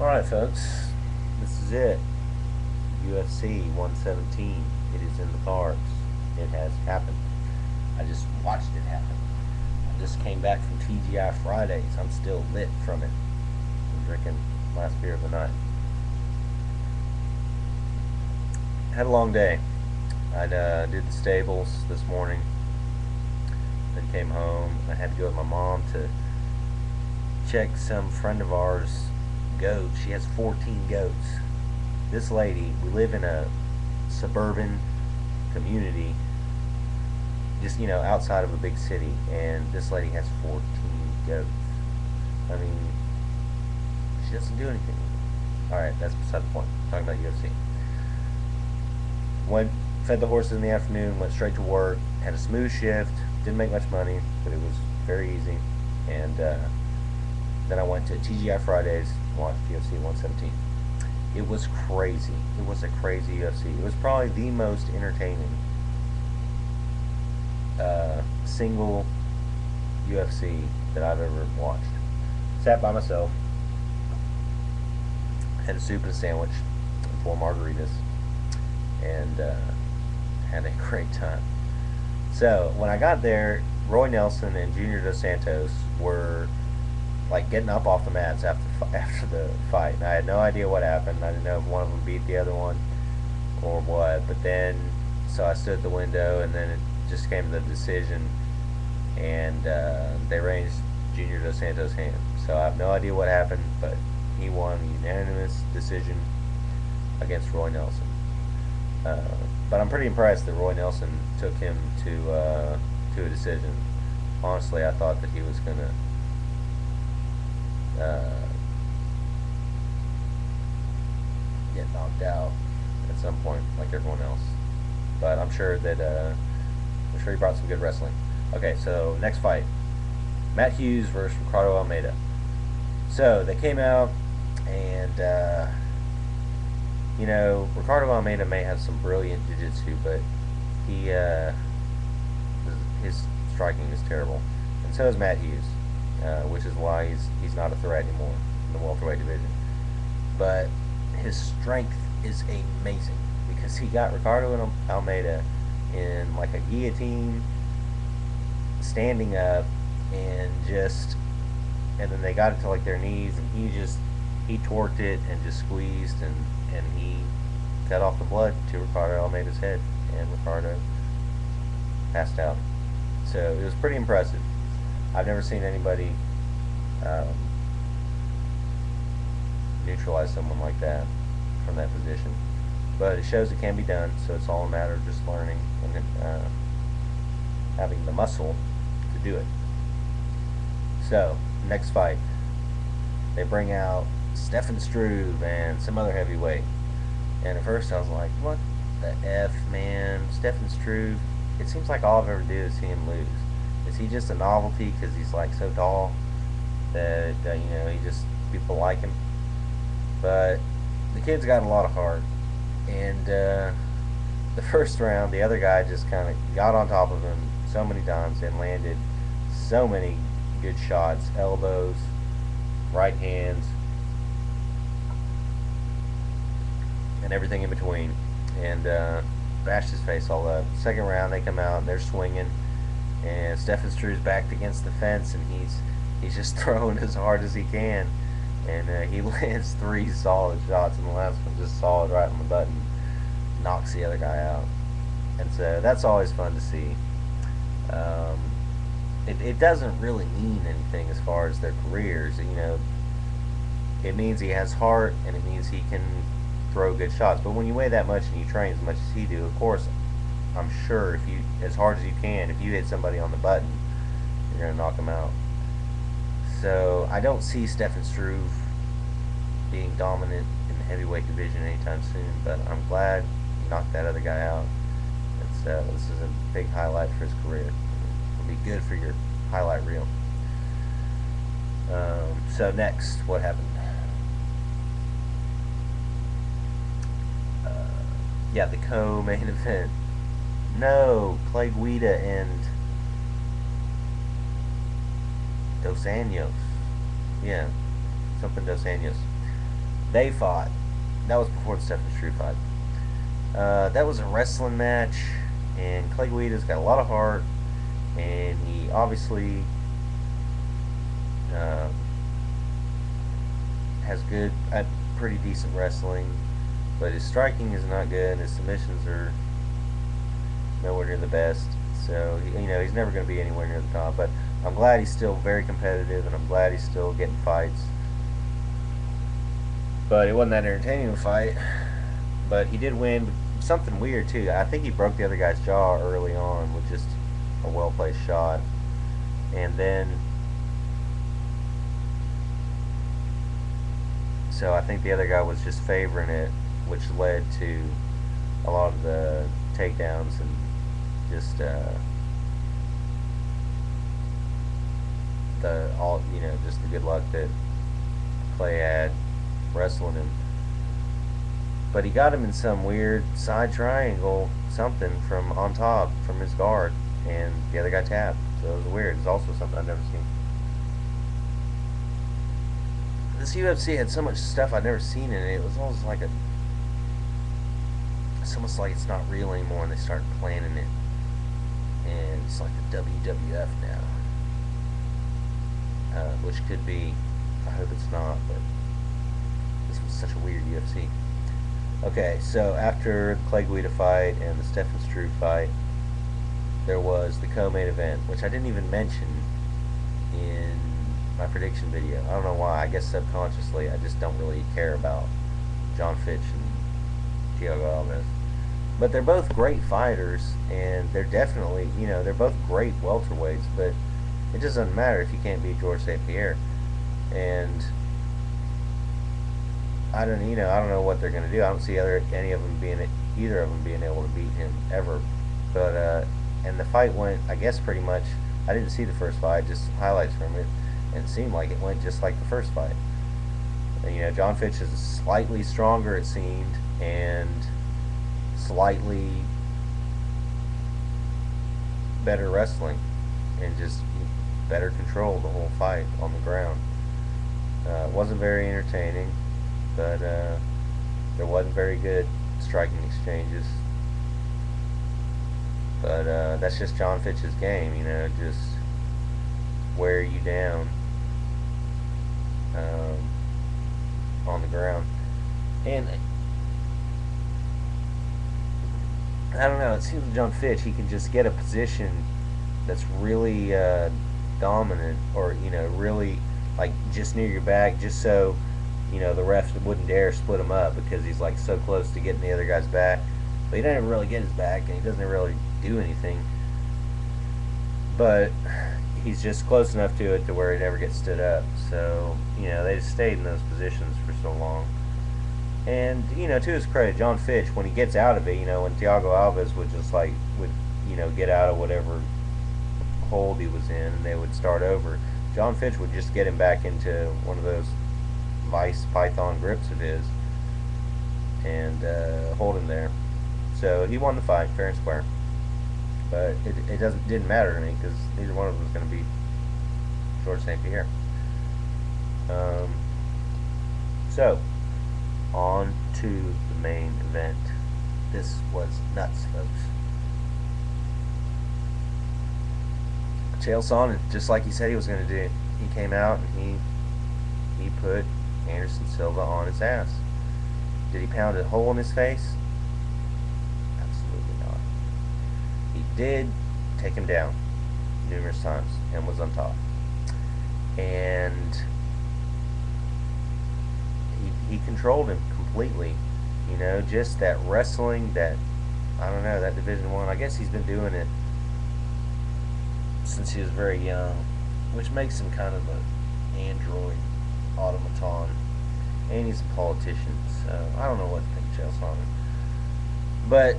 Alright, folks, this is it. UFC 117. It is in the cards. It has happened. I just watched it happen. I just came back from TGI Fridays. I'm still lit from it. I'm drinking last beer of the night. Had a long day. I did the stables this morning, then came home. I had to go with my mom to check some friend of ours' goats. She has 14 goats. This lady, we live in a suburban community, just outside of a big city, and this lady has 14 goats. I mean, she doesn't do anything. All right, that's beside the point. I'm talking about UFC. Went, fed the horses in the afternoon. Went straight to work. Had a smooth shift. Didn't make much money, but it was very easy. And then I went to TGI Fridays and watched UFC 117. It was crazy. It was a crazy UFC. It was probably the most entertaining single UFC that I've ever watched. Sat by myself, had a soup and a sandwich, and 4 margaritas, and had a great time. So when I got there, Roy Nelson and Junior Dos Santos were like getting up off the mats after the fight, and I had no idea what happened. I didn't know if one of them beat the other one or what. But then, so I stood at the window, and then it just came to the decision, and they raised Junior Dos Santos' hand. So I have no idea what happened, but he won a unanimous decision against Roy Nelson. But I'm pretty impressed that Roy Nelson took him to a decision. Honestly, I thought that he was gonna get knocked out at some point, like everyone else. But I'm sure he brought some good wrestling. Okay, so next fight, Matt Hughes versus Ricardo Almeida. So they came out, and Ricardo Almeida may have some brilliant jiu-jitsu, but his striking is terrible, and so is Matt Hughes, which is why he's not a threat anymore in the welterweight division. But his strength is amazing because he got Ricardo Almeida in like a guillotine, standing up, and then they got it to like their knees, and he torqued it and just squeezed, and he cut off the blood to Ricardo Almeida's head, and Ricardo passed out. So it was pretty impressive. I've never seen anybody um, neutralize someone like that from that position. But it shows it can be done, so it's all a matter of just learning and having the muscle to do it. So, next fight, they bring out Stefan Struve and some other heavyweight. And at first I was like, what the F, man? Stefan Struve? It seems like all I've ever do is see him lose. Is he just a novelty because he's like so tall that, people like him? But the kid's got a lot of heart. And the first round, the other guy just kind of got on top of him so many times and landed so many good shots, elbows, right hands, and everything in between, and bashed his face all up. Second round, they come out and they're swinging, and Stefan Struve's backed against the fence, and he's just throwing as hard as he can, and he lands 3 solid shots, and the last one just solid right on the button, knocks the other guy out. And so that's always fun to see. It doesn't really mean anything as far as their careers. It means he has heart, and it means he can throw good shots. But when you weigh that much and you train as much as he do, of course, I'm sure if you, as hard as you can, if you hit somebody on the button, you're gonna knock them out. So I don't see Stefan Struve being dominant in the heavyweight division anytime soon. But I'm glad he knocked that other guy out. This is a big highlight for his career. It'll be good for your highlight reel. So next, what happened? Yeah, the co-main event. No, Clay Guida and Dos Anjos. Yeah, something Dos Anjos. They fought. That was before the Stephen Struve fight. That was a wrestling match, and Clay Guida's got a lot of heart, and he obviously uh, has pretty decent wrestling, but his striking is not good. His submissions are nowhere near the best. So he's never going to be anywhere near the top. But I'm glad he's still very competitive, and I'm glad he's still getting fights. But it wasn't that entertaining a fight. But he did win. Something weird too. I think he broke the other guy's jaw early on with just a well placed shot, and then so I think the other guy was just favoring it, which led to a lot of the takedowns and just just the good luck that Clay had wrestling him. But he got him in some weird side triangle, something from on top from his guard, and the other guy tapped. So it was weird. It's also something I've never seen. This UFC had so much stuff I'd never seen in it. It was almost like it's almost like it's not real anymore, and they started planning it, and it's like the WWF now, which could be. I hope it's not, but this was such a weird UFC. Okay, so after the Clay Guida fight and the Stephen Struve fight, there was the co-main event, which I didn't even mention in my prediction video. I don't know why. I guess subconsciously I just don't really care about John Fitch and Thiago Alves. But they're both great fighters, and they're definitely, they're both great welterweights, but it just doesn't matter if you can't beat George St. Pierre. And I don't know what they're going to do. I don't see either of them being able to beat him ever. But and the fight went, I guess, pretty much. I didn't see the first fight, just highlights from it, and it seemed like it went just like the first fight. And, John Fitch is slightly stronger, it seemed, and slightly better wrestling, and just better control the whole fight on the ground. It wasn't very entertaining, but there wasn't very good striking exchanges. But that's just John Fitch's game, just wear you down on the ground. And I don't know, it seems with John Fitch, he can just get a position that's really dominant, or, really, like, just near your back, just so the ref wouldn't dare split him up, because he's like so close to getting the other guy's back. But he doesn't really get his back, and he doesn't really do anything. But he's just close enough to it to where he never gets stood up. So, they just stayed in those positions for so long. And, to his credit, John Fitch, when he gets out of it, when Thiago Alves would just get out of whatever hold he was in, and they would start over, John Fitch would just get him back into one of those vice python grips of his, and hold him there. So he won the fight fair and square. But it didn't matter to me, because neither one of them was going to beat George St. Pierre. So on to the main event. This was nuts, folks. Chael Sonnen, just like he said he was going to do, he came out and he put Anderson Silva on his ass. Did he pound a hole in his face? Absolutely not. He did take him down numerous times and was on top. And he controlled him completely. Just that wrestling, that Division I. I guess he's been doing it since he was very young, which makes him kind of an android automaton. And he's a politician, so I don't know what to think of Chael Sonnen. But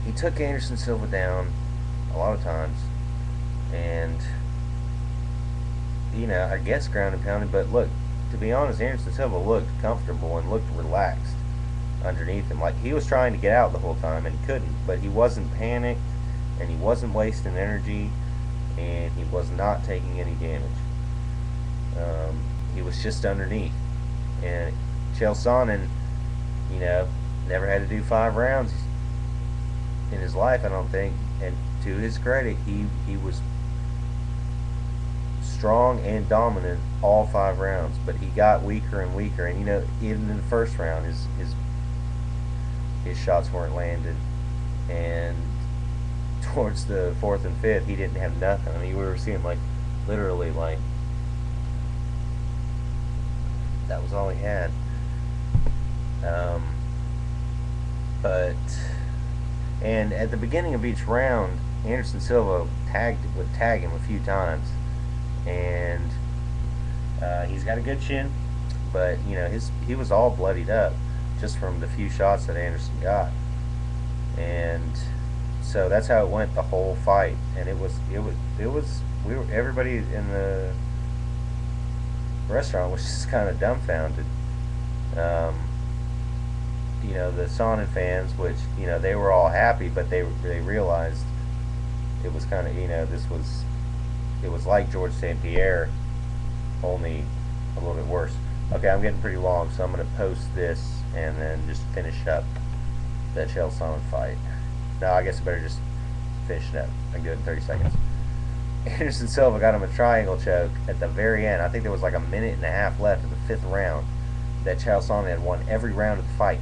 he took Anderson Silva down a lot of times, and I guess ground and pounded. But look, to be honest, Anderson Silva looked comfortable and looked relaxed underneath him. Like, he was trying to get out the whole time and couldn't, but he wasn't panicked, and he wasn't wasting energy, and he was not taking any damage. He was just underneath, And Chael Sonnen, you know, never had to do 5 rounds in his life, I don't think. And to his credit, he was strong and dominant all 5 rounds, but he got weaker and weaker. And you know, even in the first round, his shots weren't landed, and towards the fourth and fifth, he didn't have nothing. I mean, we were seeing like literally like that was all he had. Um, but and at the beginning of each round, Anderson Silva would tag him a few times, and he's got a good chin, but you know he was all bloodied up just from the few shots that Anderson got, and so that's how it went the whole fight. And it was we were everybody in the restaurant was just kind of dumbfounded. Um, you know, the Sonnen fans, which you know they were all happy, but they realized it was kind of, you know, it was like George St. Pierre, only a little bit worse. Okay, I'm getting pretty long, so I'm going to post this and then just finish up the Chael Sonnen fight. No, I guess I better just finish it up. I can do it in 30 seconds. Anderson Silva got him a triangle choke at the very end. I think there was like a minute and a half left of the fifth round that Chael Sonnen had won every round of the fight.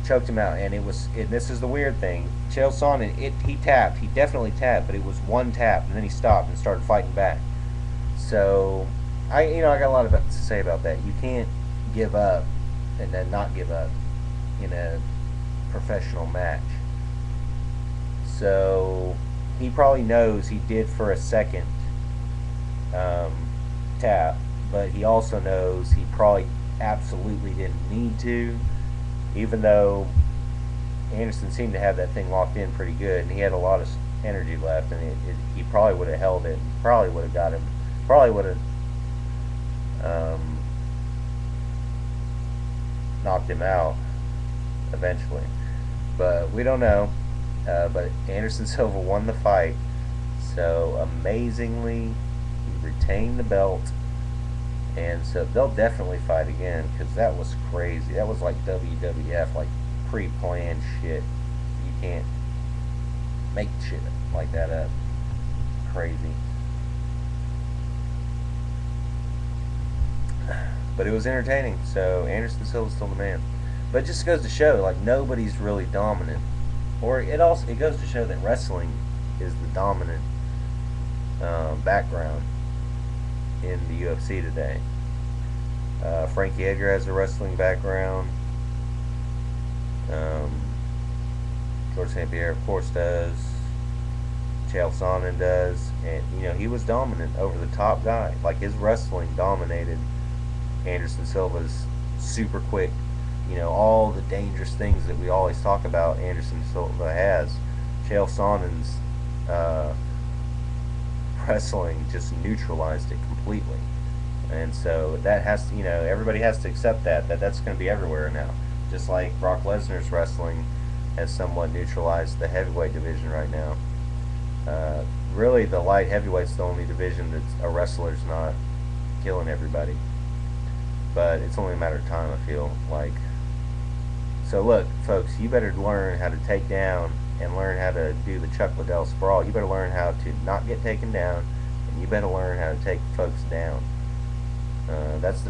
Choked him out, and this is the weird thing. Chael Sonnen, he tapped. He definitely tapped, but it was one tap, and then he stopped and started fighting back. So, I got a lot to say about that. You can't give up and then not give up in a professional match. So, he probably knows he did for a second tap, but he also knows he probably absolutely didn't need to, even though Anderson seemed to have that thing locked in pretty good, and he had a lot of energy left, and he probably would have held it, and probably would have got him, probably would have knocked him out eventually. But we don't know. But Anderson Silva won the fight, so amazingly he retained the belt, and so they'll definitely fight again, because that was crazy. That was like WWF, like pre-planned shit. You can't make shit like that up. Crazy. But it was entertaining, so Anderson Silva's still the man. But it just goes to show, like, nobody's really dominant. Or it goes to show that wrestling is the dominant background in the UFC today. Frankie Edgar has a wrestling background. George St. Pierre, of course, does. Chael Sonnen does. And, he was dominant, over the top guy. Like, his wrestling dominated Anderson Silva's super quick. All the dangerous things that we always talk about Anderson Silva has. Chael Sonnen's wrestling just neutralized it completely. And so that has to, everybody has to accept that's going to be everywhere now. Just like Brock Lesnar's wrestling has somewhat neutralized the heavyweight division right now. Really, the light heavyweight's the only division that a wrestler's not killing everybody. But it's only a matter of time, I feel like. So look, folks, you better learn how to take down and learn how to do the Chuck Liddell sprawl. You better learn how to not get taken down, and you better learn how to take folks down. That's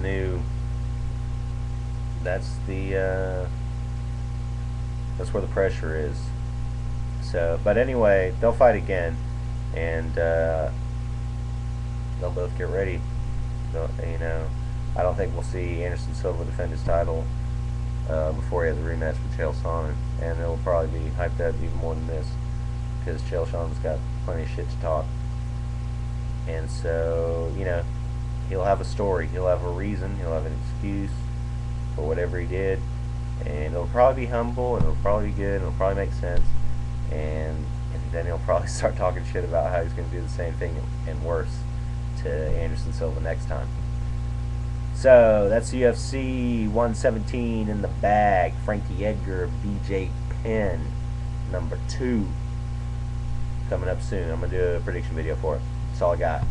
where the pressure is. So, but anyway, they'll fight again, and they'll both get ready. I don't think we'll see Anderson Silva defend his title before he has a rematch with Chael Sonnen, and it'll probably be hyped up even more than this, because Chael Sonnen's got plenty of shit to talk. And so, he'll have a story, he'll have a reason, he'll have an excuse for whatever he did, and it'll probably be humble, and it'll probably be good, and it'll probably make sense, and then he'll probably start talking shit about how he's going to do the same thing and worse to Anderson Silva next time. So that's UFC 117 in the bag. Frankie Edgar, BJ Penn, number 2, coming up soon. I'm going to do a prediction video for it. That's all I got.